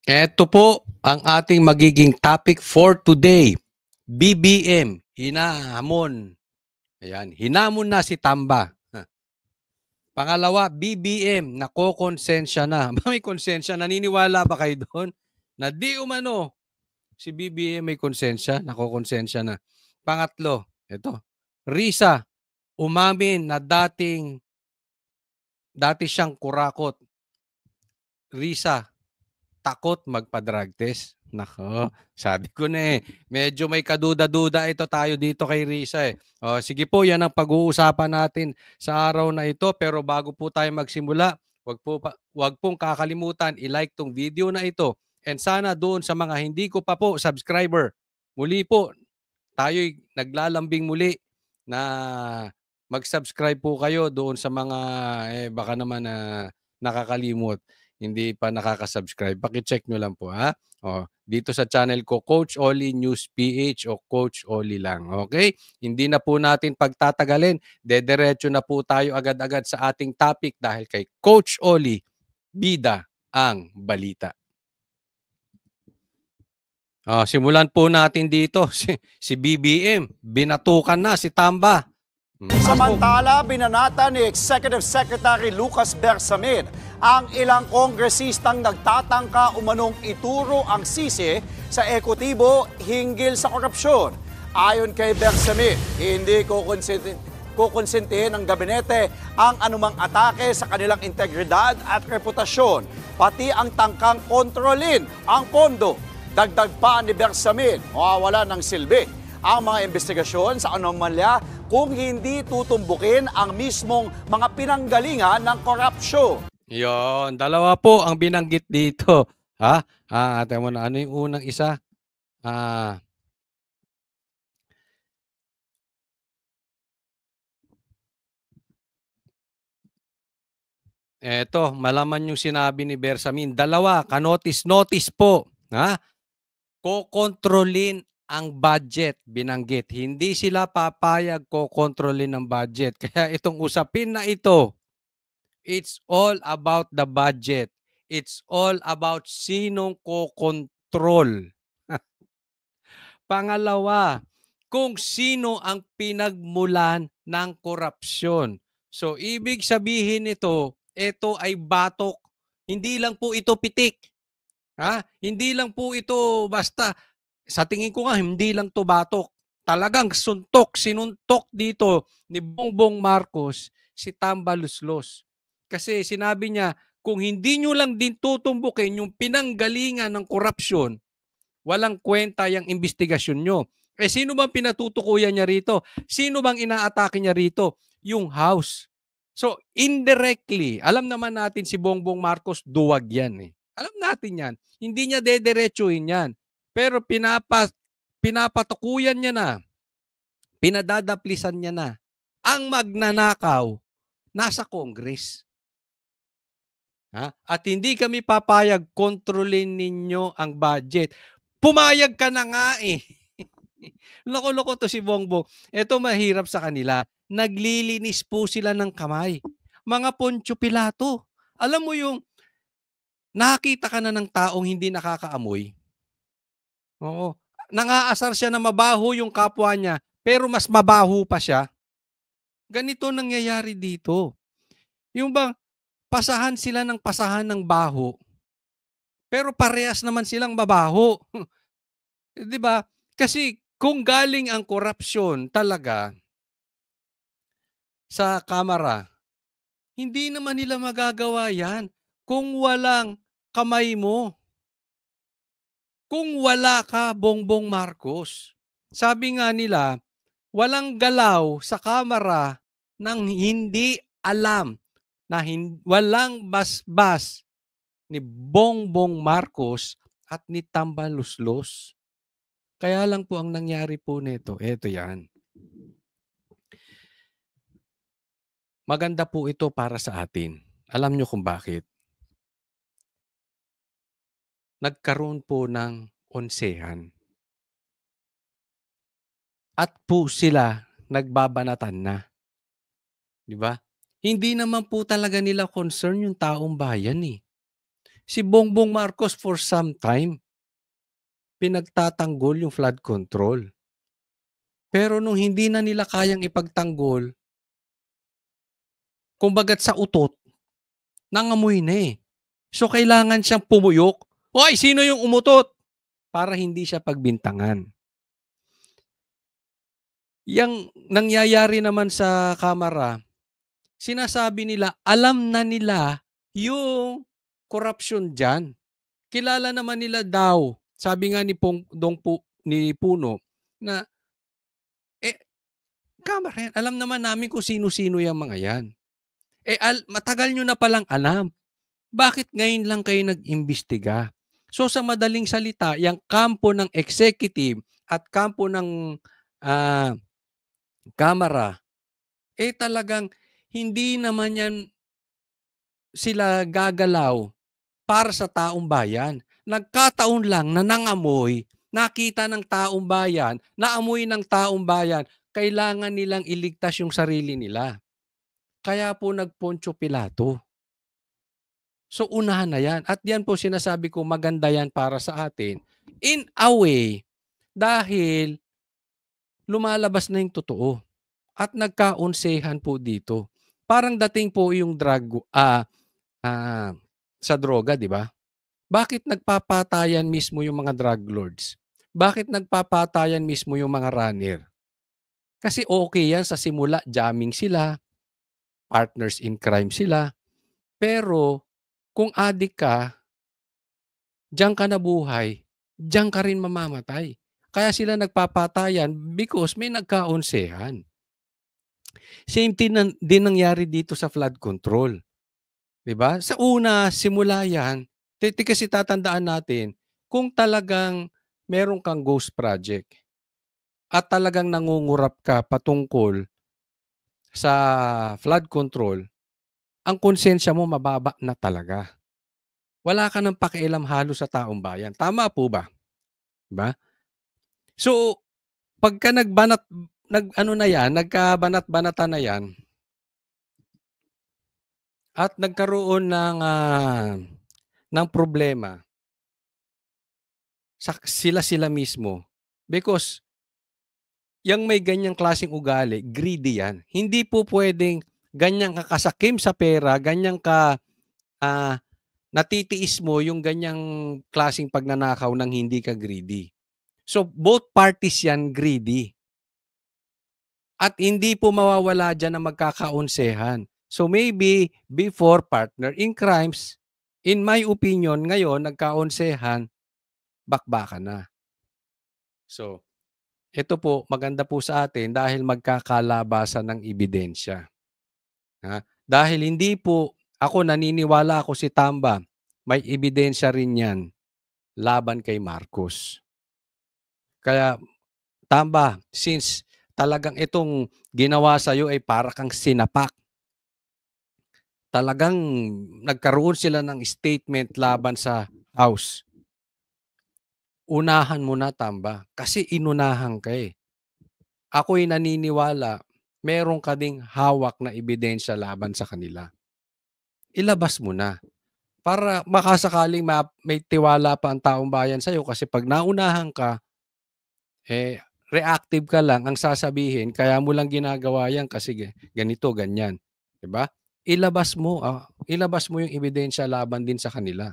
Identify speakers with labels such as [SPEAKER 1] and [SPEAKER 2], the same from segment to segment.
[SPEAKER 1] Ito po ang ating magiging topic for today. BBM, hinahamon. Ayan, hinamon na si Tamba. Pangalawa, BBM, nakokonsensya na. May konsensya, naniniwala ba kayo doon? Na di umano, si BBM may konsensya, nakokonsensya na. Pangatlo, ito, Risa, umamin na dati siyang kurakot. Risa, takot magpa-drug test. Nako, sabi ko na medyo may kaduda-duda ito tayo dito kay Risa O, sige po, yan ang pag-uusapan natin sa araw na ito. Pero bago po tayo magsimula, wag pong kakalimutan i-like tong video na ito. And sana doon sa mga hindi ko pa po subscriber, muli po, tayo'y naglalambing muli na mag-subscribe po kayo doon sa mga baka naman nakakalimot, hindi pa nakaka-subscribe. Paki-check nyo lang po ha. O, dito sa channel ko, Coach Oli News PH o Coach Oli lang. Okay? Hindi na po natin pagtatagalin. Dediretso na po tayo agad-agad sa ating topic dahil kay Coach Oli, bida ang balita. Simulan po natin dito. Si BBM, binatukan na si Tamba.
[SPEAKER 2] Samantala, binanata ni Executive Secretary Lucas Bersamin ang ilang kongresistang nagtatangka umanong ituro ang sisi sa ekotibo hinggil sa korupsyon. Ayon kay Bersamin, hindi kukonsintihin ng gabinete ang anumang atake sa kanilang integridad at reputasyon, pati ang tangkang kontrolin ang pondo. Dagdag pa ni Bersamin, mawawala ng silbi ang mga investigasyon sa anomalya kung hindi tutumbukin ang mismong mga pinanggalingan ng korupsyon.
[SPEAKER 1] Yon, dalawa po ang binanggit dito. Ha? Ate mo na, ano yung unang isa? Eto, malaman yung sinabi ni Bersamin. Dalawa, kanotis-notis po. Ha? Kokontrolin ang budget, binanggit. Hindi sila papayag kokontrolin ang budget. Kaya itong usapin na ito, it's all about the budget. It's all about sinong kokontrol. Pangalawa, kung sino ang pinagmulan ng korupsyon. So, ibig sabihin ito ay batok. Hindi lang po ito pitik. Hindi lang po ito basta, sa tingin ko nga, hindi lang to batok. Talagang sinuntok dito ni Bongbong Marcos si Tamba Luslos. Kasi sinabi niya, kung hindi nyo lang din tutumbukin yung pinanggalingan ng korupsyon, walang kwenta yung investigasyon nyo. Sino bang pinatutukuyan niya rito? Sino bang inaatake niya rito? Yung House. So, indirectly, alam naman natin si Bongbong Marcos, duwag yan Alam natin yan. Hindi niya dederechohin yan. Pero pinapatukuyan niya na, pinadadaplisan niya na, ang magnanakaw nasa Congress. At hindi kami papayag kontrolin ninyo ang budget. Pumayag ka na nga Loko-loko to si Bongbong. Ito mahirap sa kanila. Naglilinis po sila ng kamay. Mga Poncio Pilato. Alam mo yung nakakita ka na ng taong hindi nakakaamoy? Oo. Nangaasar siya na mabaho yung kapwa niya, pero mas mabaho pa siya. Ganito nangyayari dito. Yung bang pasahan sila ng pasahan ng baho, pero parehas naman silang mabaho. 'Di ba? Kasi kung galing ang korupsyon talaga sa Kamara, hindi naman nila magagawa yan kung walang kamay mo. Kung wala ka, Bongbong Marcos. Sabi nga nila, walang galaw sa Kamara nang hindi alam na walang basbas ni Bongbong Marcos at ni Tamba Luslos. Kaya lang po ang nangyari po nito, eto yan. Maganda po ito para sa atin. Alam nyo kung bakit? Nagkaroon po ng onsehan. At po sila nagbabanatan na. Di ba? Hindi naman po talaga nila concern yung taong bayan Si Bongbong Marcos for some time, pinagtatanggol yung flood control. Pero nung hindi na nila kayang ipagtanggol, kumbagat sa utot, nangamoy na eh. So kailangan siyang pumuyok. Hoy, sino yung umutot? Para hindi siya pagbintangan. Yang nangyayari naman sa Kamara, sinasabi nila, alam na nila yung korupsyon dyan. Kilala naman nila daw, sabi nga ni Puno, na Kamara yan, alam naman namin kung sino-sino yung mga yan. Matagal nyo na palang alam. Bakit ngayon lang kayo nag-imbestiga? So sa madaling salita, yung kampo ng executive at kampo ng Kamara, talagang hindi naman yan sila gagalaw para sa taong bayan. Nagkataon lang na nangamoy, nakita ng taong bayan, naamoy ng taong bayan, kailangan nilang iligtas yung sarili nila. Kaya po nag-Poncio Pilato. So unahan na yan. At yan po sinasabi ko, maganda yan para sa atin. In a way, dahil lumalabas na yung totoo. At nagkaunsehan po dito. Parang dating po yung sa droga, di ba? Bakit nagpapatayan mismo yung mga drug lords? Bakit nagpapatayan mismo yung mga runner? Kasi okay yan sa simula, jamming sila, partners in crime sila. Pero kung addict ka, diyan ka nabuhay, diyan ka rin mamamatay. Kaya sila nagpapatayan because may nagkaunsehan. Same thing din nangyari dito sa flood control. Diba? Sa una, simula yan, kasi tatandaan natin, kung talagang meron kang ghost project at talagang nangungurap ka patungkol sa flood control, ang konsensya mo mababa na talaga. Wala ka ng pakialam halos sa taong bayan. Tama po ba? Diba? So, pagka nagkabanat-banatan na yan, at nagkaroon ng problema sila mismo because yung may ganyang klaseng ugali, greedy yan. Hindi po pwedeng ganyan ka kasakim sa pera, ganyan ka natitiis mo yung ganyang klaseng pagnanakaw nang hindi ka greedy. So both parties yan greedy. At hindi po mawawala dyan na magkakaunsehan. So maybe before partner in crimes, in my opinion, ngayon nagkaunsehan, bakbakan na. So, ito po, maganda po sa atin dahil magkakalabasan ng ebidensya. Dahil hindi po, ako naniniwala ako si Tamba, may ebidensya rin yan laban kay Marcos. Kaya, Tamba, since talagang itong ginawa sa'yo ay para kang sinapak, talagang nagkaroon sila ng statement laban sa House. Unahan mo na, Tamba, kasi inunahan ka eh. Ako'y naniniwala, meron ka ding hawak na ebidensya laban sa kanila. Ilabas mo na. Para makasakaling may tiwala pa ang taong bayan sa'yo kasi pag naunahan ka, reactive ka lang ang sasabihin, kaya mo lang ginagawa yan kasi ganito, ganyan. Diba? Ilabas mo yung ebidensya laban din sa kanila.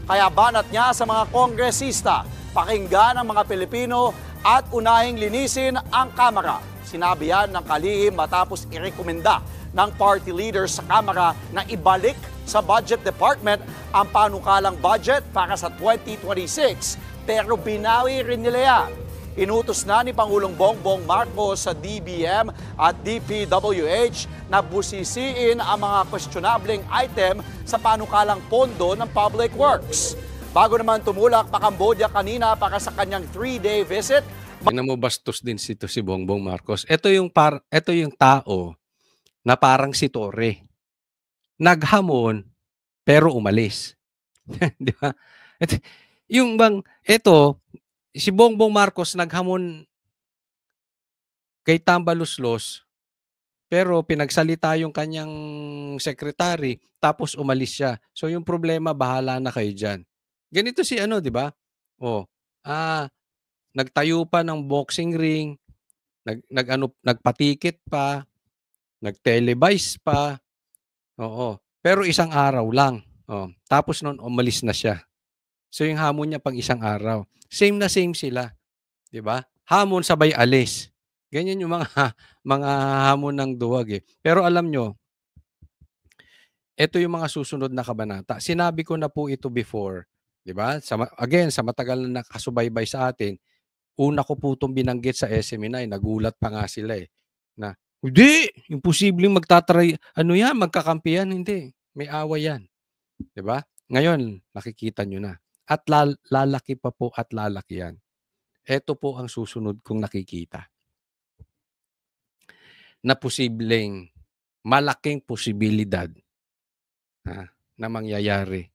[SPEAKER 2] Kaya banat niya sa mga kongresista, pakinggan ang mga Pilipino at unahing linisin ang Kamara. Sinabi yan ng kalihim matapos irekomenda ng party leaders sa Kamara na ibalik sa Budget Department ang panukalang budget para sa 2026. Pero binawi rin nila yan. Inutos na ni Pangulong Bongbong Marcos sa DBM at DPWH na busisiin ang mga questionableng item sa panukalang pondo ng Public Works. Bago naman tumulak pa Cambodia kanina para sa kanyang 3-day visit.
[SPEAKER 1] Tingnan mo, bastos din si Bongbong Marcos. Ito yung tao na parang si Torre. Naghamon pero umalis. Di ba? Si Bongbong Marcos naghamon kay Tambaluslos, Pero pinagsalita yung kanyang secretary, tapos umalis siya. So yung problema, bahala na kayo dyan. Ganito si ano, di ba? Oh, nagtayo pa ng boxing ring, nagpatikit pa, nag-televise pa. Oo. Pero isang araw lang. Oh, tapos noon umalis na siya. So yung hamon niya pang isang araw. Same na same sila, 'di ba? Hamon sabay alis. Ganyan yung mga mga hamon ng duwag eh. Pero alam nyo, ito yung mga susunod na kabanata. Sinabi ko na po ito before, 'di ba? Again, sa matagal na nakasubaybay sa atin, una ko po itong binanggit sa SMNI, nagulat pa nga sila eh. Na, hindi, imposibleng magtatry, ano yan, magkakampi yan, hindi. May away yan. 'Di ba? Ngayon, nakikita nyo na. At lalaki pa po at lalaki yan. Ito po ang susunod kong nakikita. Na posibleng, malaking posibilidad na mangyayari.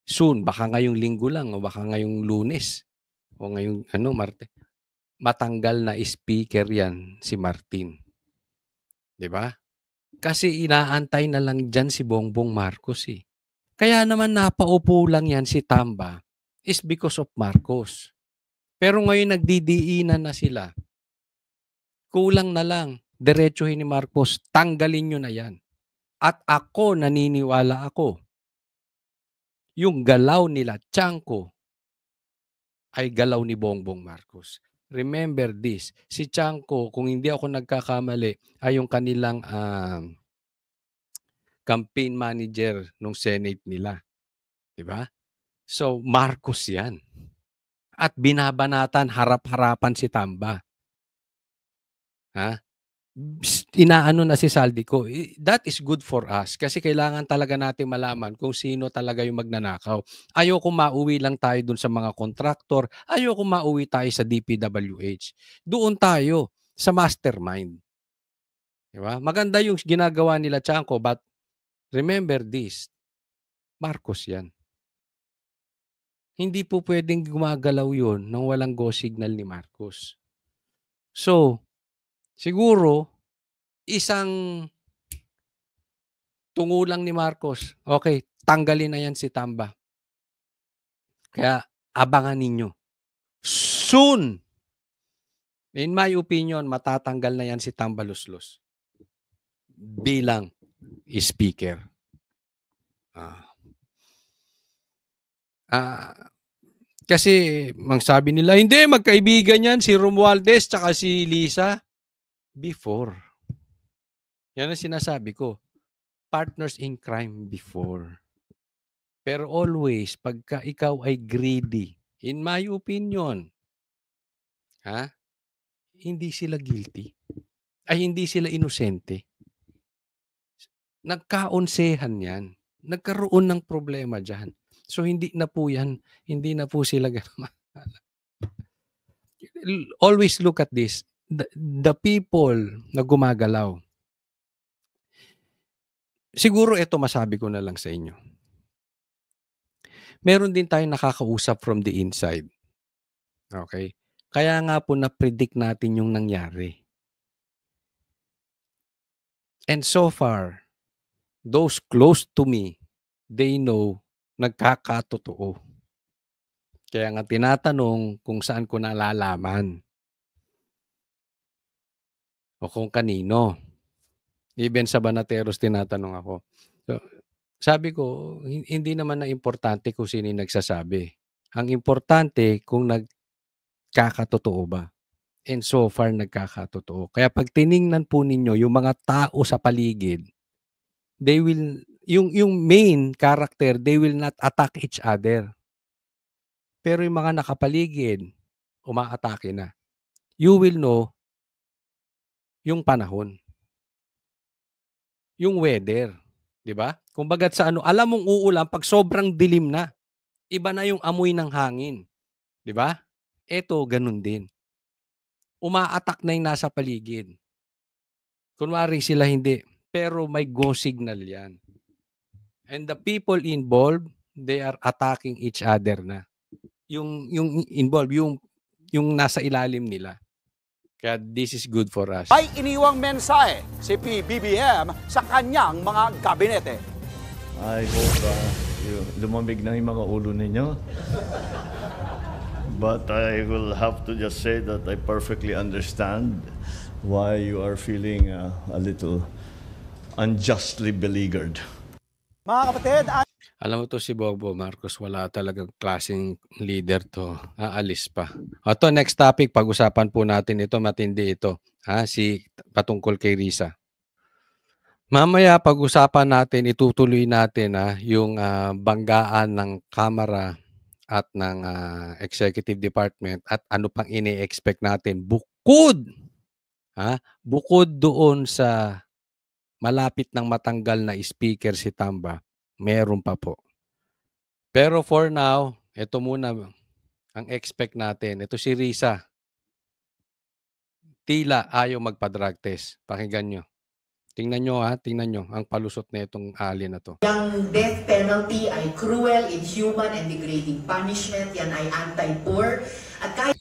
[SPEAKER 1] Soon, baka ngayong linggo lang o baka ngayong Lunes o ngayong Marte. Matanggal na speaker yan si Martin. 'Di ba? Kasi inaantay na lang dyan si Bongbong Marcos eh. Kaya naman napaupo lang yan si Tamba is because of Marcos. Pero ngayon nagdidiinan na sila. Kulang na lang. Diretsuhin ni Marcos, tanggalin nyo na yan. At ako, naniniwala ako, yung galaw nila, Tiangco, ay galaw ni Bongbong Marcos. Remember this, si Tiangco, kung hindi ako nagkakamali, ay yung kanilang campaign manager ng Senate nila. Diba? So, Marcos yan. At binabanatan, harap-harapan si Tamba. Inaano na si Saldico. That is good for us kasi kailangan talaga natin malaman kung sino talaga yung magnanakaw. Ayoko mauwi lang tayo dun sa mga kontraktor. Ayoko mauwi tayo sa DPWH. Doon tayo sa mastermind. Diba? Maganda yung ginagawa nila Tiangco, but remember this, Marcos yan. Hindi po pwedeng gumagalaw yun nang walang go signal ni Marcos. So, siguro, isang tungo lang ni Marcos, okay, tanggalin na yan si Tamba. Kaya abangan ninyo. Soon, in my opinion, matatanggal na yan si Tamba Luslos bilang speaker. Kasi sabi nila, hindi, magkaibigan yan si Romualdez tsaka si Lisa. Before. Yan ang sinasabi ko. Partners in crime before. Pero always, pagka ikaw ay greedy, in my opinion, hindi sila guilty. Ay hindi sila inosente. Nagkaonsehan yan. Nagkaroon ng problema dyan. So hindi na po yan, hindi na po sila always look at this. The people na gumagalaw. Siguro ito masabi ko na lang sa inyo. Meron din tayong nakakausap from the inside. Okay? Kaya nga po na-predict natin yung nangyari. And so far, those close to me, they know nagkakatotoo. Kaya nga tinatanong kung saan ko nalalaman. O kung kanino. Even sa Banateros tinatanong ako. So, sabi ko, hindi naman na importante kung sino yung nagsasabi. Ang importante kung nagkakatotoo ba. And so far, nagkakatotoo. Kaya pag tiningnan po ninyo yung mga tao sa paligid, they will, yung main character, they will not attack each other. Pero yung mga nakapaligid, umaatake na. You will know yung panahon. Yung weather. Diba? Kung bagat sa alam mong uulan pag sobrang dilim na. Iba na yung amoy ng hangin. Diba? Eto, ganun din. Umaatak na yung nasa paligid. Kunwari sila hindi. Pero may go signal yan. And the people involved, they are attacking each other na. Yung involved, yung nasa ilalim nila. Kaya this is good for us.
[SPEAKER 2] May iniwang mensahe si PBBM sa kanyang mga gabinete.
[SPEAKER 3] I hope lumamig na yung mga ulo ninyo. But I will have to just say that I perfectly understand why you are feeling a little unjustly beleaguered.
[SPEAKER 2] Mga kapatid,
[SPEAKER 1] Alam mo to si Bobo Marcos, wala talagang klaseng leader to. Aalis pa. Ito, next topic, pag-usapan po natin ito, matindi ito. Si patungkol kay Risa. Mamaya pag-usapan natin, itutuloy natin yung banggaan ng Kamara at ng Executive Department at ano pang ini-expect natin bukod doon sa malapit ng matanggal na speaker si Tamba, meron pa po. Pero for now, ito muna ang expect natin. Ito si Risa. Tila ayaw magpa-drug test. Pakinggan nyo. Tingnan nyo ang palusot na itong alien na to.
[SPEAKER 4] Yung death penalty ay cruel, inhuman, and degrading punishment. Yan ay anti-poor. At kahit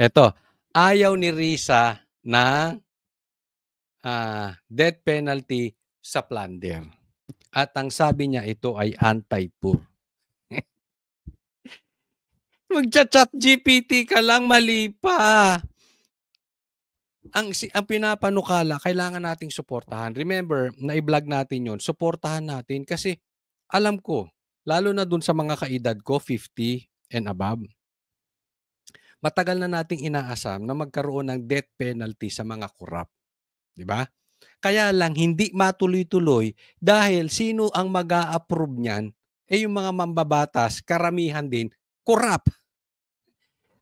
[SPEAKER 1] Ito, ayaw ni Risa na death penalty sa plunder. At ang sabi niya, ito ay anti-poor. Magchat-chat GPT ka lang, mali pa. Ang pinapanukala, kailangan nating suportahan. Remember, na-i-vlog natin yon, suportahan natin kasi alam ko, lalo na dun sa mga kaedad ko, 50 and above, matagal na nating inaasam na magkaroon ng death penalty sa mga korap. Diba? Kaya lang, hindi matuloy-tuloy dahil sino ang mag-a-approve niyan? Yung mga mambabatas, karamihan din, korap.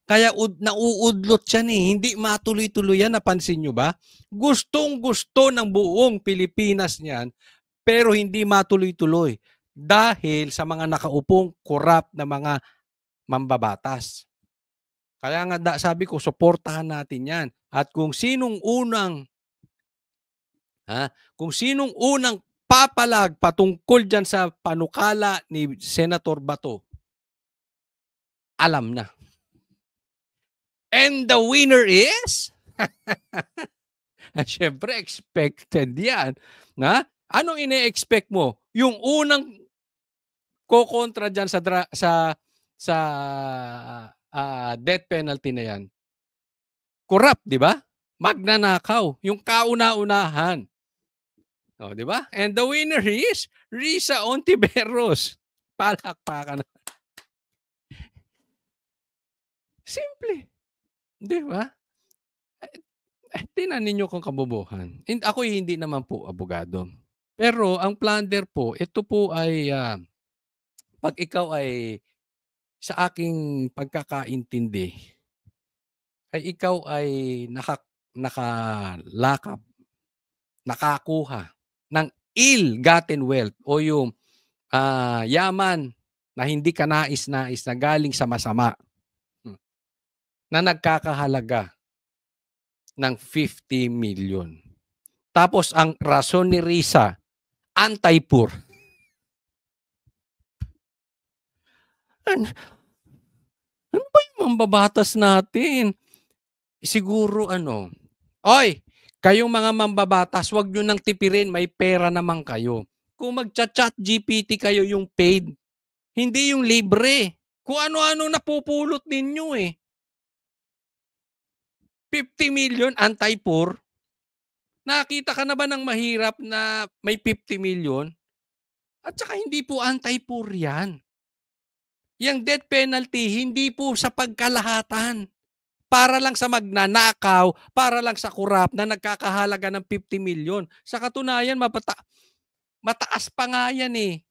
[SPEAKER 1] Kaya nauudlot yan Hindi matuloy-tuloy yan. Napansin nyo ba? Gustong-gusto ng buong Pilipinas niyan, pero hindi matuloy-tuloy. Dahil sa mga nakaupong korap na mga mambabatas. Kaya nga sabi ko, suportahan natin yan. At kung sinong unang papalag patungkol dyan sa panukala ni Senator Bato, alam na. And the winner is? Siyempre, expected yan. Anong ine-expect mo? Yung unang kokontra dyan sa death penalty na yan. Corrupt, di ba? Magnanakaw. Yung kauna-unahan. Di ba? And the winner is Risa Ontiveros. Palakpakan. Simple. Di ba? Tingnan ninyo kung kabobohan. Ako hindi naman po abogado. Pero ang plunder po, ito po ay pag ikaw ay sa aking pagkakaintindi, ay ikaw ay nakalakap, nakakuha ng ill-gotten wealth o yung yaman na hindi ka nais-nais na galing sa masama na nagkakahalaga ng 50 million. Tapos ang rason ni Risa, anti-poor. Ano ba yung mambabatas natin? Siguro oy, kayong mga mambabatas, wag nyo nang tipirin, may pera naman kayo. Kung magchat-chat GPT kayo yung paid, hindi yung libre. Kung ano-ano napupulot ninyo 50 million anti-poor. Nakita ka na ba ng mahirap na may 50 million? At saka hindi po anti-poor yan. Yung death penalty, hindi po sa pagkalahatan. Para lang sa magnanakaw, para lang sa kurap na nagkakahalaga ng 50 million. Sa katunayan, mataas pa nga yan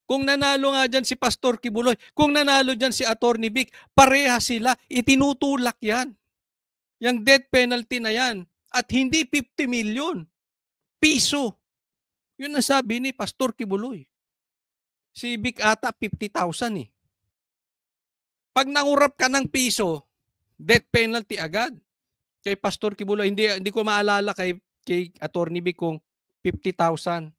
[SPEAKER 1] Kung nanalo nga dyan si Pastor Kibuloy, kung nanalo dyan si Attorney Vic, pareha sila, itinutulak yan. Yung death penalty na yan. At hindi 50 million. Piso. Yun ang sabi ni Pastor Kibuloy. Si Vic ata 50,000 Pag nangurap ka ng piso, death penalty agad. Kay Pastor Kibuloy, hindi ko maalala kay Attorney Vic kung 50,000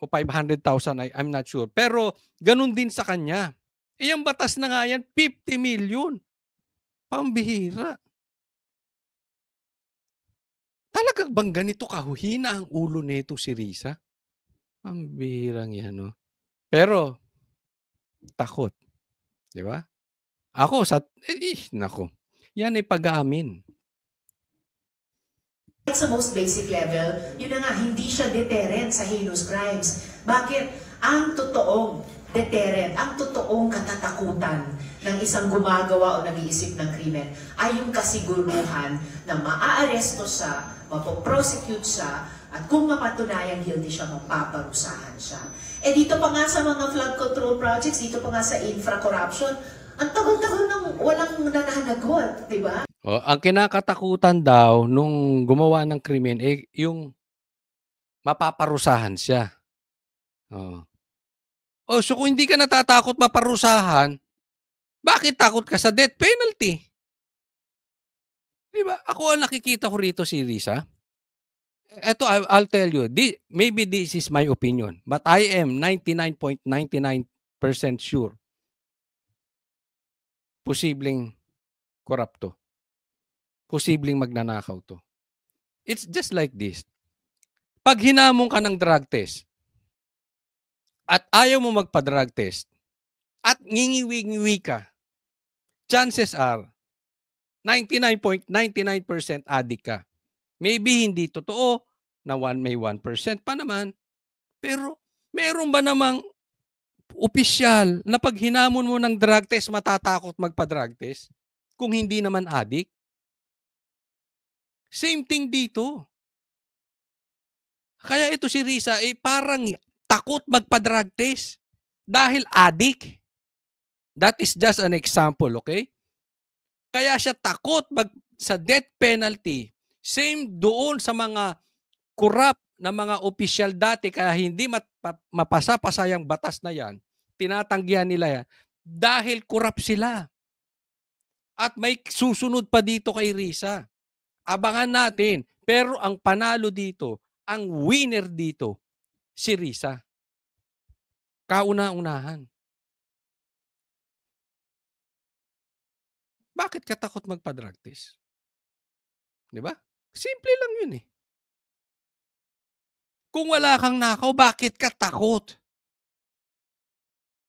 [SPEAKER 1] o 500,000, I'm not sure. Pero ganun din sa kanya. Yung batas na nga yan, 50 million. Pambihira. Talagang bang ganito kahuhina ang ulo nito si Risa? Pambihirang yan, no? Pero, takot. Di ba? Ako, nako. Yan ay pag-aamin.
[SPEAKER 4] Sa most basic level, yun na nga, hindi siya deterrent sa heinous crimes. Bakit? Ang totoong deterrent, ang totoong katatakutan ng isang gumagawa o nag-iisip ng krimen ay yung kasiguruhan na maaaresto siya, mapoprosecute siya, at kung mapatunayan guilty siya, mapaparusahan siya. Eh dito pa nga sa mga flood control projects, dito pa nga sa infra-corruption, ang tagal-tagal nang walang nananagot, di ba?
[SPEAKER 1] Oh, ang kinakatakutan daw nung gumawa ng krimen eh yung mapaparusahan siya. Oh, so kung hindi ka natatakot maparusahan, bakit takot ka sa death penalty? Di ba? Ako ang nakikita ko rito si Risa. Eto, I'll tell you, maybe this is my opinion, but I am 99.99% sure posibleng corrupt to. Posibleng magnanakaw to. It's just like this. Pag hinamon ka ng drug test at ayaw mo magpa-drug test at ngingiwi-ngiwi ka, chances are 99.99% addict ka. Maybe hindi totoo na may 1% pa naman, pero meron ba namang opisyal na pag hinamon mo ng drug test matatakot magpa-drug test kung hindi naman addict? Same thing dito. Kaya ito si Risa parang takot magpa-drug test dahil addict. That is just an example, okay? Kaya siya takot sa death penalty. Same doon sa mga corrupt na mga opisyal dati kaya hindi mapasa-pasa yung batas na yan. Tinatanggihan nila yan dahil corrupt sila. At may susunod pa dito kay Risa. Abangan natin. Pero ang panalo dito, ang winner dito, si Risa. Kauna-unahan. Bakit ka takot magpa-drug test? Di ba? Simple lang yun eh. Kung wala kang nakaw, bakit ka takot?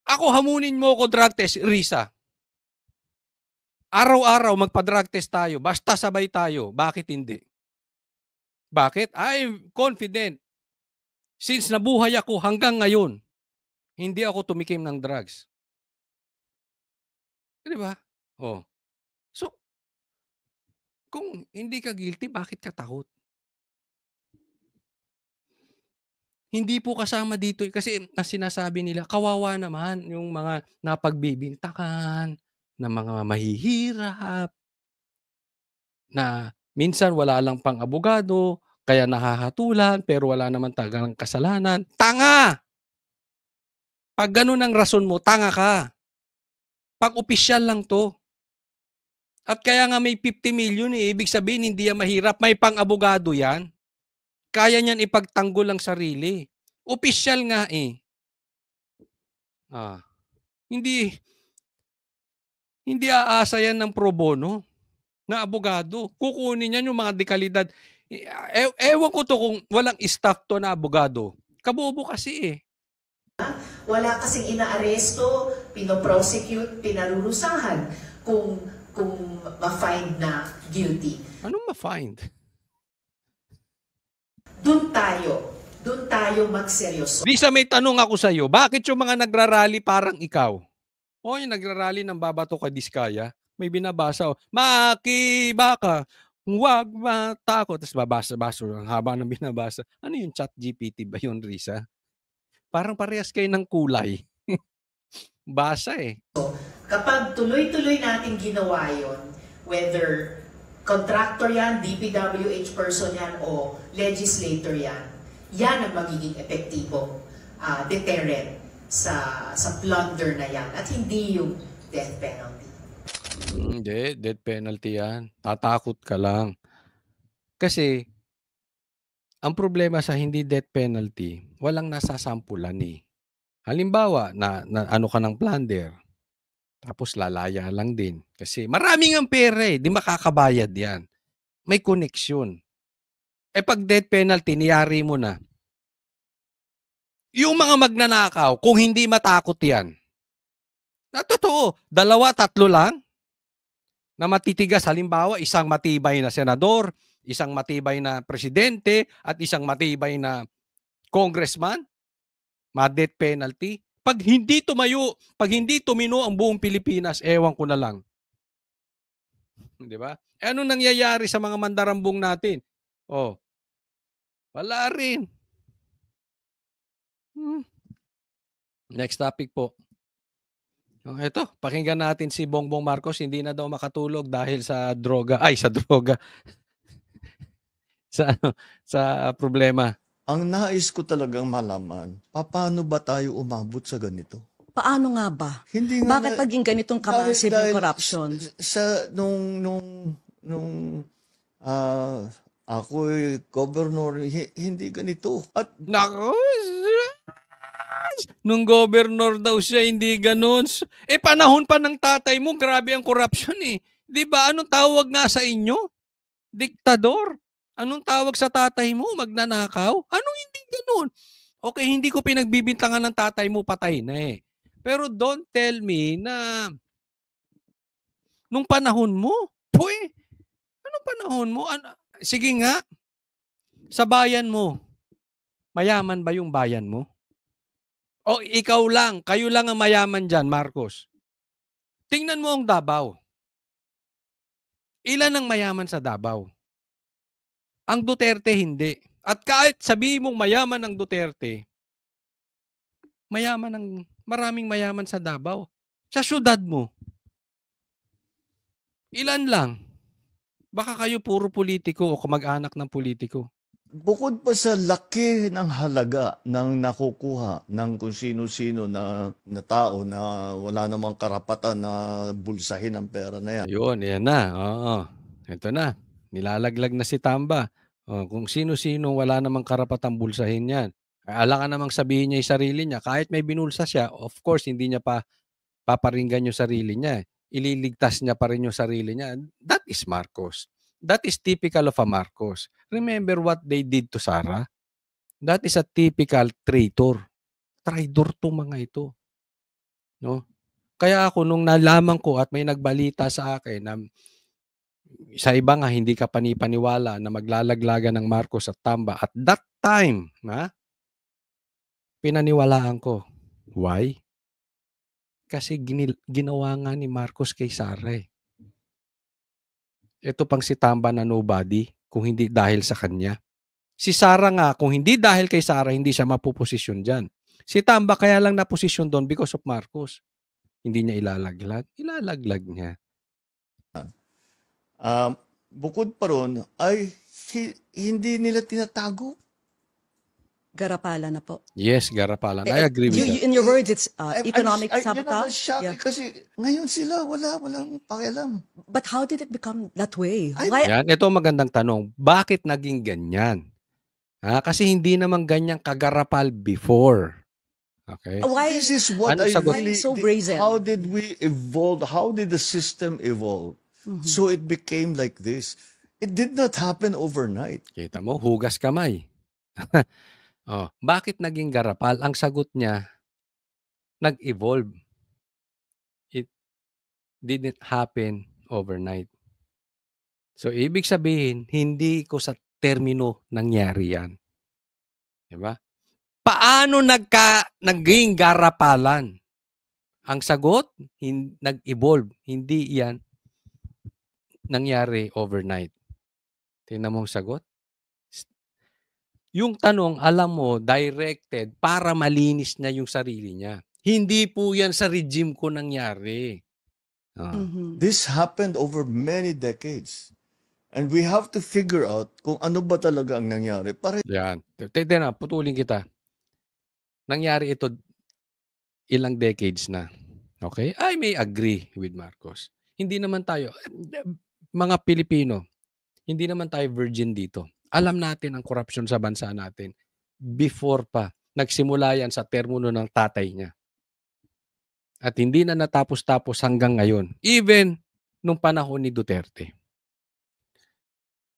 [SPEAKER 1] Ako, hamunin mo ako drug test, Risa. Araw-araw magpa-drug test tayo. Basta sabay tayo. Bakit hindi? Bakit? I'm confident. Since nabuhay ako hanggang ngayon, hindi ako tumikim ng drugs. Di ba? Oh. So, kung hindi ka guilty, bakit ka takot? Hindi po kasama dito kasi sinasabi nila, kawawa naman yung mga napagbibintakan, na mga mahihirap, na minsan wala lang pang abogado, kaya nahahatulan, pero wala naman talagang kasalanan. Tanga! Pag ganun ang rason mo, tanga ka. Pag opisyal lang to. At kaya nga may 50 million ibig sabihin hindi yan mahirap, may pang-abogado yan. Kaya niyan ipagtanggol ang sarili. Opisyal nga Hindi aasa yan ng pro bono na abogado. Kukunin yan yung mga dekalidad. Ewan ko to kung walang staff to na abogado. Kabobo kasi
[SPEAKER 4] Wala kasing inaaresto, pinoprosecute, pinarurusahan kung ma-find na guilty.
[SPEAKER 1] Anong ma-find?
[SPEAKER 4] Doon tayo magseryoso.
[SPEAKER 1] Risa, may tanong ako sa iyo. Bakit yung mga nagrarally parang ikaw? O yung nagrarally ng babato ka Diskaya, may binabasa Maki, baka, huwag matakot. Tapos babasa-basa, ang haba ng binabasa. Ano yung ChatGPT ba yun, Risa? Parang parehas kayo ng kulay. Basa
[SPEAKER 4] Kapag tuloy-tuloy natin ginawa yun, whether contractor yan, DPWH person yan, o legislator yan, yan ang magiging epektibong deterrent sa plunder na yan at hindi yung death penalty.
[SPEAKER 1] Hindi, death penalty yan. Tatakot ka lang. Kasi, ang problema sa hindi death penalty, walang nasasampulan Halimbawa, na ano ka ng plunder, Tapos lalaya lang din. Kasi maraming ang pera eh. Di makakabayad yan. May koneksyon. Eh pag death penalty, niyari mo na. Yung mga magnanakaw, kung hindi matakot yan, na totoo, 2, 3 lang na matitigas. Halimbawa, isang matibay na senador, isang matibay na presidente, at isang matibay na congressman, ma-death penalty. Pag hindi tumayo, pag hindi tumino ang buong Pilipinas, ewan ko na lang. Di ba? Eh, ano nangyayari sa mga mandarambong natin? Oh, wala rin. Next topic po. Oh, ito, pakinggan natin si Bongbong Marcos. Hindi na daw makatulog dahil sa droga. Ay, sa droga. sa problema.
[SPEAKER 3] Ang nais ko talagang malaman, paano ba tayo umabot sa ganito?
[SPEAKER 5] Paano nga ba?
[SPEAKER 3] Hindi nga
[SPEAKER 5] Bakit
[SPEAKER 3] na-
[SPEAKER 5] maging ganitong ka-massive
[SPEAKER 3] dahil
[SPEAKER 5] yung corruption?
[SPEAKER 3] Sa ako governor, hindi ganito. At
[SPEAKER 1] Nako. Nung governor daw siya, hindi ganun. Eh, panahon pa ng tatay mo, grabe ang corruption eh. Di ba? Anong tawag nga sa inyo? Diktador. Anong tawag sa tatay mo? Magnanakaw? Anong hindi ganun? Okay, hindi ko pinagbibintangan ng tatay mo, patay na eh. Pero don't tell me na nung panahon mo, anong panahon mo? Sige nga, sa bayan mo, mayaman ba yung bayan mo? O ikaw lang, kayo lang ang mayaman dyan, Marcos. Tingnan mo ang Davao. Ilan ang mayaman sa Davao? Ang Duterte hindi. At kahit sabihin mong mayaman ang Duterte, maraming mayaman sa Davao. Sa syudad mo, ilan lang? Baka kayo puro politiko o kamag-anak ng politiko.
[SPEAKER 3] bukod pa sa laki ng halaga ng nakukuha ng kung sino-sino na tao na wala namang karapatan na bulsahin ang pera na yan.
[SPEAKER 1] Ayun, yan na. Oo. Ito na. Nilalaglag na si Tamba. Kung sino-sino wala namang karapatang bulsahin yan. Ala ka namang sabihin niya yung sarili niya. Kahit may binulsa siya, of course, hindi niya pa paparinggan yung sarili niya. Ililigtas niya pa rin yung sarili niya. That is Marcos. That is typical of a Marcos. Remember what they did to Sara? That is a typical traitor. Traitor tong mga ito. No? Kaya ako nung nalaman ko at may nagbalita sa akin na sa iba nga hindi ka panipaniwala na maglalaglagan ng Marcos at Tamba at that time, pinaniwalaan ko. Why? Kasi ginawa nga ni Marcos kay Sara eh. Ito pang si Tamba na nobody kung hindi dahil sa kanya. Si Sara nga, kung hindi dahil kay Sara, hindi siya mapuposisyon dyan. Si Tamba kaya lang naposisyon doon because of Marcos. Hindi niya ilalaglag. Ilalaglag niya.
[SPEAKER 3] Bukod pa ron, ay hindi nila tinatago.
[SPEAKER 5] Garapala na po.
[SPEAKER 1] Yes, Garapalan. I agree with that.
[SPEAKER 5] In your words, it's economic
[SPEAKER 3] Yun ang
[SPEAKER 5] sabotage.
[SPEAKER 3] shock,
[SPEAKER 5] Yeah.
[SPEAKER 3] kasi ngayon sila walang pakialam.
[SPEAKER 5] But how did it become that way?
[SPEAKER 3] Ay,
[SPEAKER 5] Why?
[SPEAKER 1] Yan, ito ang magandang tanong. Bakit naging ganyan? Kasi hindi naman ganyang kagarapal before. Okay?
[SPEAKER 5] Why?
[SPEAKER 3] This is what
[SPEAKER 1] Ano
[SPEAKER 3] I
[SPEAKER 1] sagot?
[SPEAKER 3] really...
[SPEAKER 5] So brazen.
[SPEAKER 3] How did we evolve? How did the system evolve? So it became like this. It did not happen overnight.
[SPEAKER 1] Kita mo, hugas kamay. Bakit naging garapal? Ang sagot niya, nag-evolve. It didn't happen overnight. So, ibig sabihin, hindi ko sa termino nangyari yan. Diba? Paano naging garapalan? Ang sagot, nag-evolve. Hindi yan nangyari overnight. Tingnan mo ang sagot. Yung tanong, alam mo, directed para malinis niya yung sarili niya. Hindi po yan sa regime ko nangyari.
[SPEAKER 5] Mhm.
[SPEAKER 3] This happened over many decades. And we have to figure out kung ano ba talaga ang nangyari.
[SPEAKER 1] Yan. Teka na, putulin kita. Nangyari ito ilang decades na. Okay? I may agree with Marcos. Hindi naman tayo, mga Pilipino, hindi naman tayo virgin dito. Alam natin ang korupsyon sa bansa natin before pa. Nagsimula yan sa termino ng tatay niya. At hindi na natapos-tapos hanggang ngayon. Even nung panahon ni Duterte.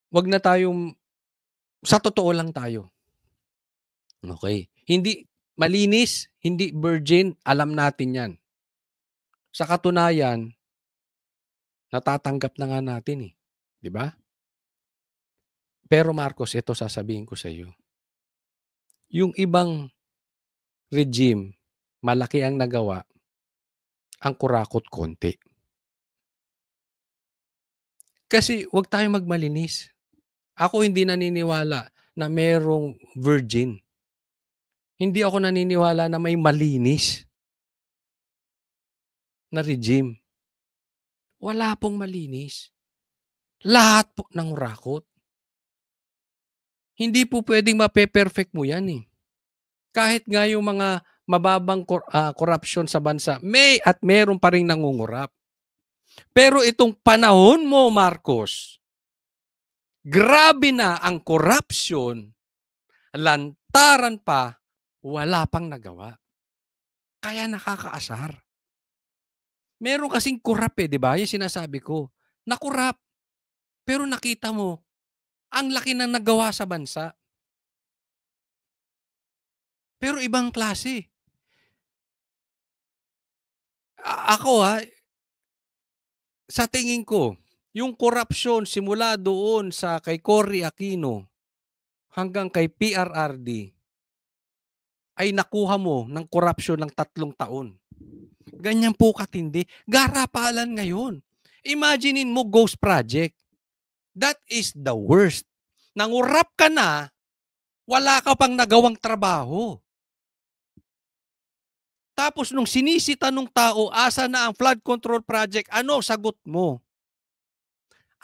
[SPEAKER 1] Wag na tayong, sa totoo lang tayo. Okay. Hindi malinis, hindi virgin, alam natin yan. Sa katunayan, natatanggap na nga natin eh. Di ba? Pero Marcos, ito sasabihin ko sa iyo. Yung ibang regime, malaki ang nagawa, ang kurakot konti. Kasi wag tayong magmalinis. Ako hindi naniniwala na merong virgin. Hindi ako naniniwala na may malinis na regime. Wala pong malinis. Lahat po ng rakot. Hindi po pwedeng mape-perfect mo yan eh. Kahit nga yung mga mababang corruption sa bansa, may at meron pa rin nangungurap. Pero itong panahon mo, Marcos, grabe na ang corruption, lantaran pa, wala pang nagawa. Kaya nakakaasar. Meron kasing kurap eh, di ba? Yung sinasabi ko, nakurap. Pero nakita mo, ang laki ng nagawa sa bansa. Pero ibang klase. Ako sa tingin ko, yung korupsyon simula doon sa kay Cory Aquino hanggang kay PRRD ay nakuha mo ng korupsyon ng 3 taon. Ganyan po katindi. Garapalan ngayon. Imaginein mo Ghost Project. That is the worst. Nangurap ka na, wala ka pang nagawang trabaho. Tapos nung sinisita ng tao, asa na ang flood control project, ano sagot mo?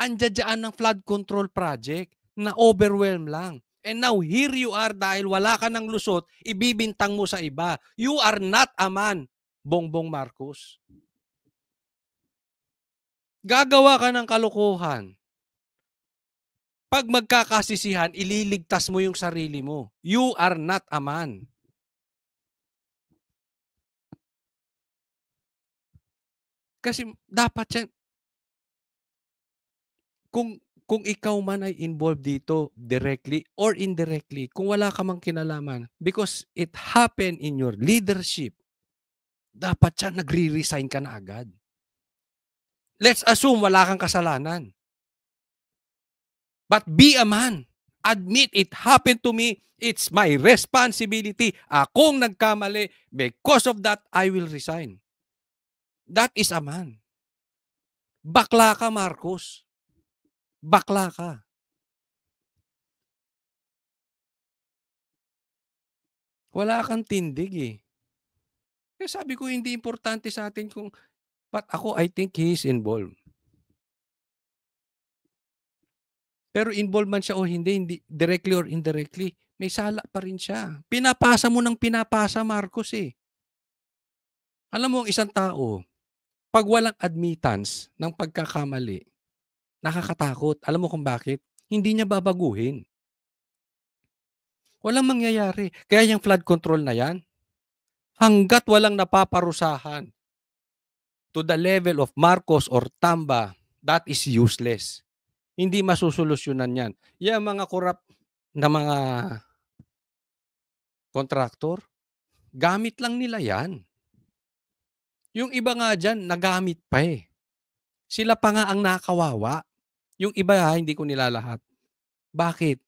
[SPEAKER 1] Andiyan ng flood control project na overwhelm lang. And now here you are dahil wala ka ng lusot, ibibintang mo sa iba. You are not a man, Bongbong Marcos. Gagawa ka ng kalokohan. Pag magkakasisihan, ililigtas mo yung sarili mo. You are not a man. Kasi dapat yan, kung ikaw man ay involved dito directly or indirectly, kung wala ka mang kinalaman, because it happened in your leadership, dapat yan nagre-resign ka na agad. Let's assume wala kang kasalanan. But be a man. Admit it happened to me. It's my responsibility. Akong nagkamali. Because of that, I will resign. That is a man. Bakla ka, Marcos. Bakla ka. Wala kang tindig eh. Kaya sabi ko, hindi importante sa atin kung, but ako, I think he is involved. Pero involved man siya o hindi, directly or indirectly, may sala pa rin siya. Pinapasa mo ng pinapasa, Marcos eh. Alam mo, ang isang tao, pag walang admittance ng pagkakamali, nakakatakot. Alam mo kung bakit? Hindi niya babaguhin. Walang mangyayari. Kaya yung flood control na yan, hanggat walang napaparusahan to the level of Marcos or Tamba, that is useless. Hindi masusolusyonan yan. Yung mga korap na mga kontraktor, gamit lang nila yan. Yung iba nga dyan, nagamit pa eh. Sila pa nga ang nakawawa. Yung iba hindi ko nilalahat. Bakit?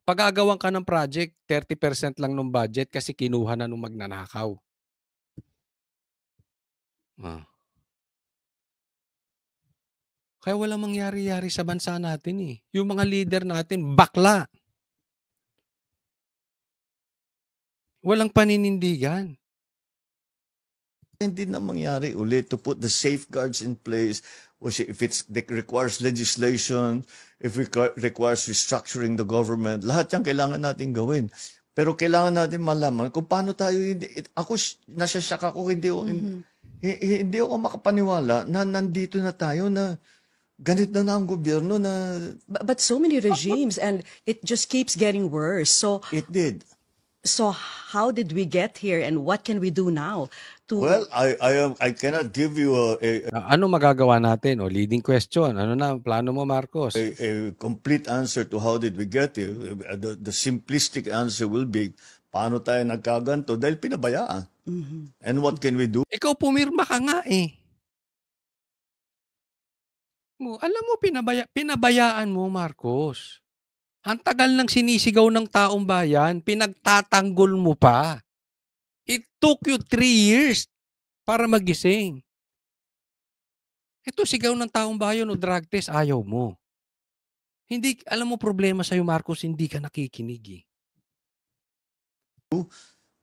[SPEAKER 1] Pag-agawan ka ng project, 30% lang ng budget kasi kinuha na nung magnanakaw. Kaya walang mangyari-yari sa bansa natin eh. Yung mga leader natin, bakla. Walang paninindigan.
[SPEAKER 3] Hindi na mangyari ulit to put the safeguards in place, or if it requires legislation, if it requires restructuring the government, lahat yan kailangan natin gawin. Pero kailangan natin malaman kung paano tayo, ako, nasasyak ako, hindi ako makapaniwala na nandito na tayo na ganito na ang gobyerno na...
[SPEAKER 5] But so many regimes and it just keeps getting worse. So
[SPEAKER 3] It did.
[SPEAKER 5] So how did we get here, and what can we do now to
[SPEAKER 3] Well, I cannot give you
[SPEAKER 1] Ano magagawa natin? O, leading question. Ano na ang plano mo, Marcos?
[SPEAKER 3] a complete answer to how did we get here. The simplistic answer will be, paano tayo nagkaganto? Dahil pinabayaan. And what can we do?
[SPEAKER 1] Ikaw pumirma ka nga eh. Alam mo, pinabayaan mo, Marcos. Ang tagal ng sinisigaw ng taong bayan, pinagtatanggol mo pa. It took you 3 years para magising. Ito, sigaw ng taong bayan o drug test, ayaw mo. Hindi, alam mo problema sa'yo, Marcos, hindi ka nakikinig eh.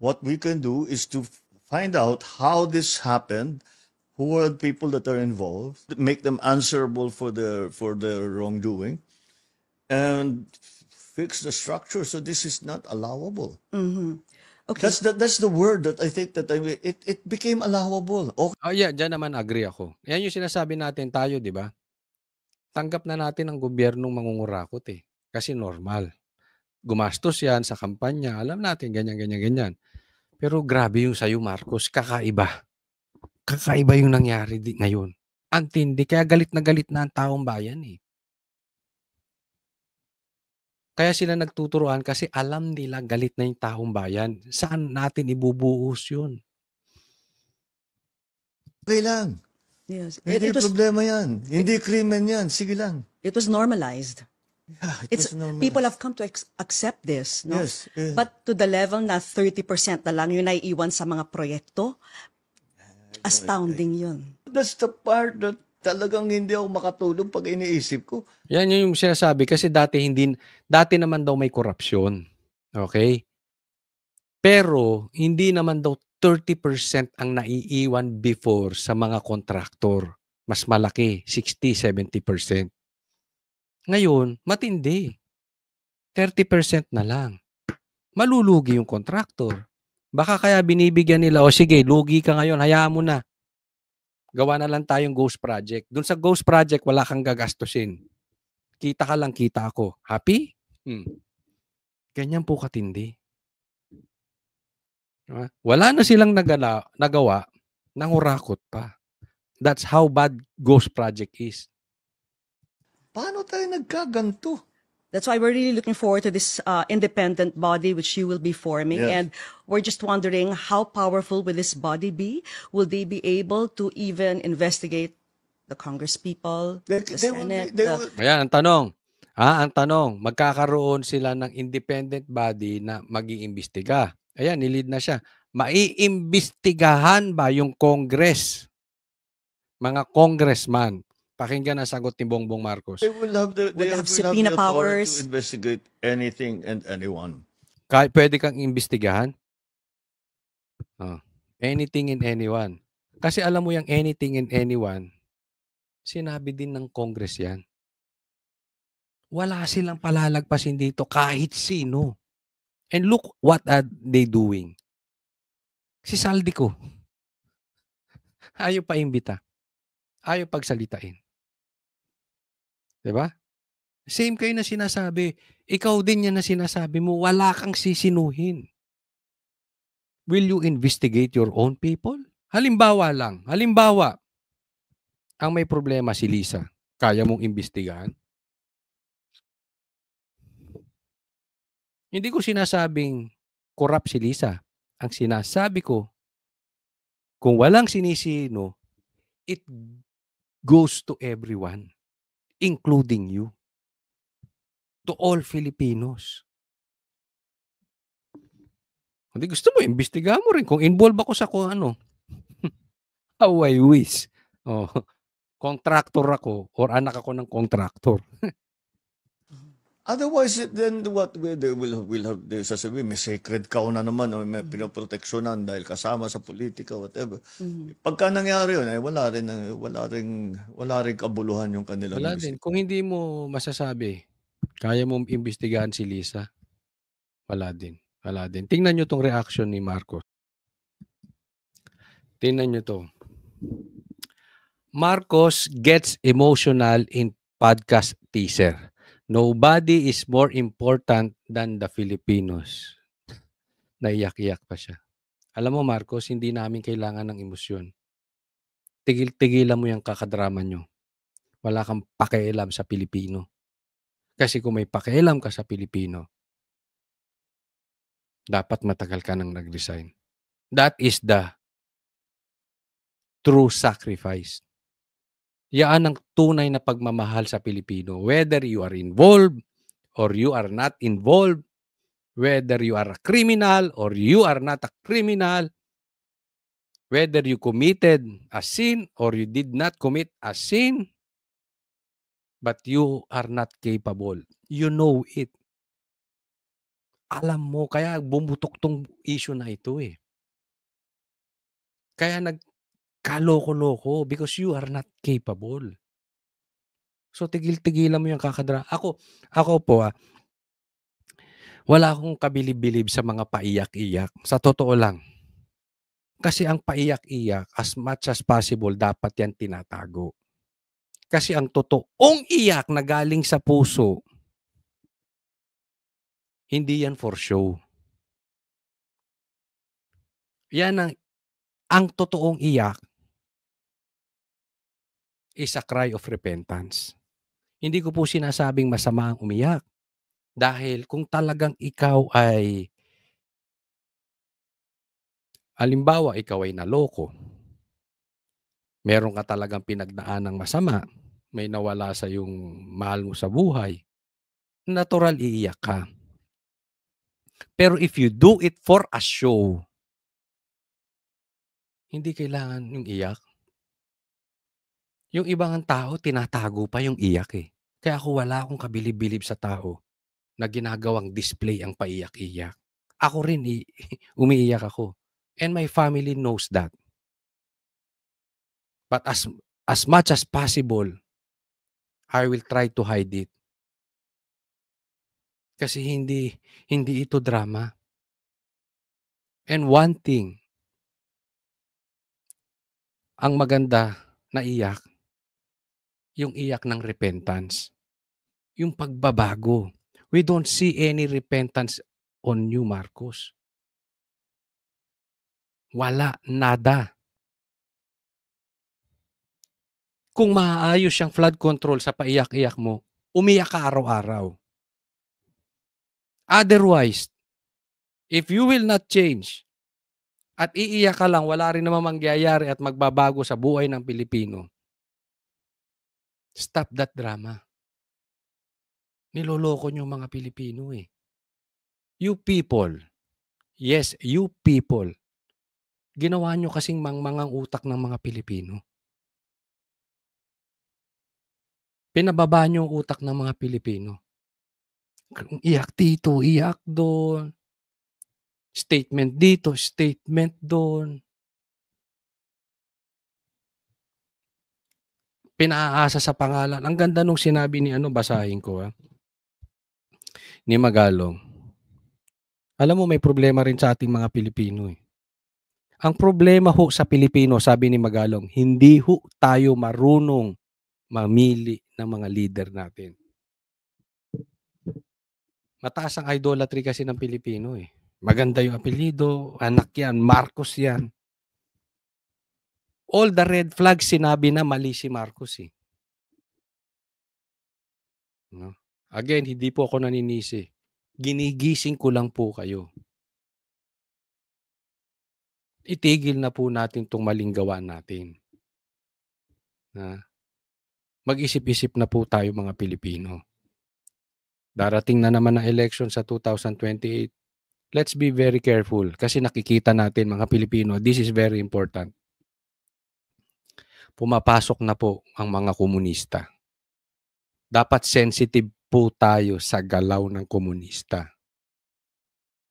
[SPEAKER 3] What we can do is to find out how this happened, who are the people that are involved, make them answerable for their wrongdoing, and fix the structure so this is not allowable.
[SPEAKER 5] Okay.
[SPEAKER 3] That's the word that I think that it became allowable. Okay.
[SPEAKER 1] Oh yeah, dyan naman agree ako. Yan yung sinasabi natin tayo, di ba? Tanggap na natin ang gobyernong mangungurakot eh. Kasi normal. Gumastos yan sa kampanya. Alam natin, ganyan. Pero grabe yung sa'yo, Marcos. Kakaiba. Kakaiba yung nangyari ngayon. Antindi. Kaya galit na ang taong bayan eh. Kaya sila nagtuturuan kasi alam nila galit na yung taong bayan. Saan natin ibubuhos yun?
[SPEAKER 3] Okay lang.
[SPEAKER 5] Yes.
[SPEAKER 3] Hindi problema yan. Hindi krimen yan. Sige lang.
[SPEAKER 5] It was normalized.
[SPEAKER 3] Yeah,
[SPEAKER 5] It's
[SPEAKER 3] was normal.
[SPEAKER 5] people have come to accept this, no?
[SPEAKER 3] Yes, yes.
[SPEAKER 5] But to the level na 30% na lang yung naiiwan sa mga proyekto, astounding yun.
[SPEAKER 3] That's the part that talagang hindi ako makatulog pag iniisip ko.
[SPEAKER 1] Yan yung sinasabi kasi dati naman daw may korupsyon. Okay? Pero hindi naman daw 30% ang naiiwan before sa mga kontraktor. Mas malaki, 60-70%. Ngayon, matindi. 30% na lang. Malulugi yung kontraktor. Baka kaya binibigyan nila, o sige, lugi ka ngayon, hayaan mo na. Gawa na lang tayong ghost project. Doon sa ghost project, wala kang gagastusin. Kita ka lang, kita ako. Happy? Ganyan po katindi. Wala na silang nagawa, nangurakot pa. That's how bad ghost project is.
[SPEAKER 3] Paano tayo nagkaganto?
[SPEAKER 5] That's why we're really looking forward to this independent body which you will be forming.
[SPEAKER 3] Yes.
[SPEAKER 5] And we're just wondering, how powerful will this body be? Will they be able to even investigate the Congresspeople, the Senate?
[SPEAKER 1] Ayan, ang tanong. Ang tanong, magkakaroon sila ng independent body na mag-iimbestiga. Ayan, nilid na siya. Maiimbestigahan ba yung Congress? Mga congressman. Pakinggan ang sagot ni Bongbong Marcos.
[SPEAKER 3] They will have the
[SPEAKER 5] subpoena
[SPEAKER 3] authority
[SPEAKER 5] powers
[SPEAKER 3] to investigate anything and anyone.
[SPEAKER 1] Pwede kang imbestigahan? Anything and anyone. Kasi alam mo yung anything and anyone, sinabi din ng Congress yan. Wala silang palalagpasin dito kahit sino. And look what are they doing. Si Saldico. Ayaw pa imbita. Ayaw pagsalitain. Diba? Same kayo na sinasabi. Ikaw din yan na sinasabi mo, wala kang sisinuhin. Will you investigate your own people? Halimbawa lang. Halimbawa, ang may problema si Lisa. Kaya mong imbestigahan? Hindi ko sinasabing corrupt si Lisa. Ang sinasabi ko, kung walang sinisino, it goes to everyone, including you. To all Filipinos. Hindi gusto mo, imbestigahan mo rin. Kung involved ako sa kung ano. How I wish. Contractor ako or anak ako ng contractor.
[SPEAKER 3] Otherwise, then what they will have, they sasabihin, may sacred cow na naman, o may pinoproteksyonan dahil kasama sa politika, whatever. Pagka nangyari yun, wala rin kabuluhan yung kanilang.
[SPEAKER 1] Wala din. Kung hindi mo masasabi, kaya mong imbestigahan si Lisa, wala din. Wala din. Tingnan nyo tong reaction ni Marcos. Tingnan nyo to. Marcos gets emotional in podcast teaser. Nobody is more important than the Filipinos. naiyak-iyak pa siya. Alam mo Marcos, hindi namin kailangan ng emosyon. Tigil-tigilan mo yung kakadrama nyo. Wala kang pakialam sa Pilipino. Kasi kung may pakialam ka sa Pilipino, dapat matagal ka nang nag-resign. That is the true sacrifice. Yan ang tunay na pagmamahal sa Pilipino. Whether you are involved or you are not involved, whether you are a criminal or you are not a criminal, whether you committed a sin or you did not commit a sin, but you are not capable. You know it. Alam mo, kaya bumutok tong issue na ito eh. Kaya nagkaloko-loko because you are not capable. So tigil-tigilan mo yung kakadra. Ako po wala akong kabilib-bilib sa mga paiyak-iyak. Sa totoo lang. Kasi ang paiyak-iyak, as much as possible, dapat yan tinatago. Kasi ang totoong iyak na galing sa puso, hindi yan for show. Yan ang totoong iyak is a cry of repentance. Hindi ko po sinasabing masama ang umiyak. Dahil kung talagang ikaw ay, halimbawa ikaw ay naloko, meron ka talagang pinagdaan ng masama, may nawala sa yung mahal mo sa buhay, natural iiyak ka. Pero if you do it for a show, hindi kailangan yung iyak. Yung ibang tao, tinatago pa yung iyak eh. Kaya ako wala akong kabilib-bilib sa tao na ginagawang display ang paiyak-iyak. Ako rin, umiiyak ako. And my family knows that. But as much as possible, I will try to hide it. Kasi hindi ito drama. And one thing, ang maganda na iyak, yung iyak ng repentance. Yung pagbabago. We don't see any repentance on you, Marcos. Wala, nada. Kung maayos siyang flood control sa paiyak-iyak mo, umiyak ka araw-araw. Otherwise, if you will not change, at iiyak ka lang, wala rin naman mangyayari at magbabago sa buhay ng Pilipino. Stop that drama. Niloloko niyo mga Pilipino eh. You people, yes, you people, ginawa niyo kasing mangmangang utak ng mga Pilipino. Pinababa niyo ang utak ng mga Pilipino. Iyak dito, iyak doon. Statement dito, statement doon. Pinaasa sa pangalan. Ang ganda nung sinabi ni basahin ko ni Magalong. Alam mo, may problema rin sa ating mga Pilipino eh. Ang problema ho sa Pilipino, sabi ni Magalong, hindi ho tayo marunong mamili ng mga leader natin. Mataas ang idolatry kasi ng Pilipino eh. Maganda yung apelyido, anak yan, Marcos yan. All the red flags sinabi na mali si Marcos eh. No? Again, hindi po ako naninisi. Ginigising ko lang po kayo. Itigil na po natin itong maling gawa natin. Mag-isip-isip na po tayo mga Pilipino. Darating na naman ang election sa 2028. Let's be very careful kasi nakikita natin mga Pilipino, this is very important. Pumapasok na po ang mga komunista. Dapat sensitive po tayo sa galaw ng komunista.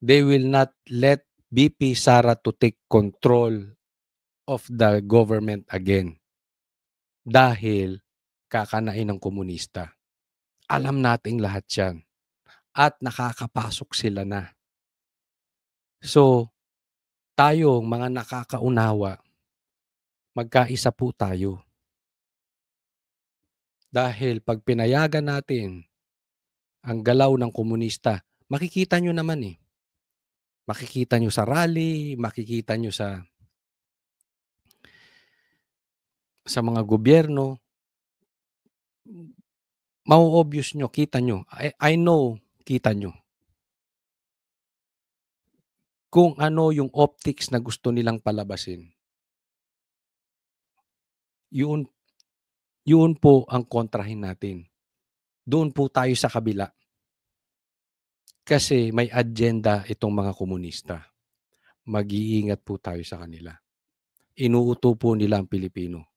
[SPEAKER 1] They will not let BP Sara to take control of the government again. Dahil kakanain ng komunista. Alam nating lahat yan. At nakakapasok sila na. So, tayo mga nakakaunawa, magkaisa po tayo. Dahil pag pinayagan natin ang galaw ng komunista, makikita nyo naman eh. Makikita nyo sa rally, makikita nyo sa mga gobyerno. Mau-obvious nyo, kita nyo. I know, kita nyo. Kung ano yung optics na gusto nilang palabasin. Yun po ang kontrahin natin. Doon po tayo sa kabila. Kasi may agenda itong mga komunista. Mag-iingat po tayo sa kanila. Inuuto po nila ang Pilipino.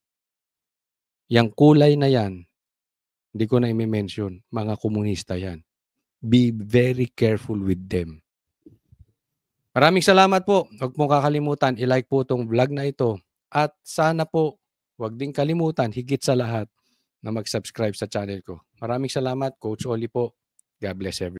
[SPEAKER 1] Yang kulay na yan, hindi ko na i-mention, mga komunista yan. Be very careful with them. Maraming salamat po. Huwag mong kakalimutan, i-like po itong vlog na ito. At sana po, huwag din kalimutan, higit sa lahat, na mag-subscribe sa channel ko. Maraming salamat, Coach Oli po. God bless everyone.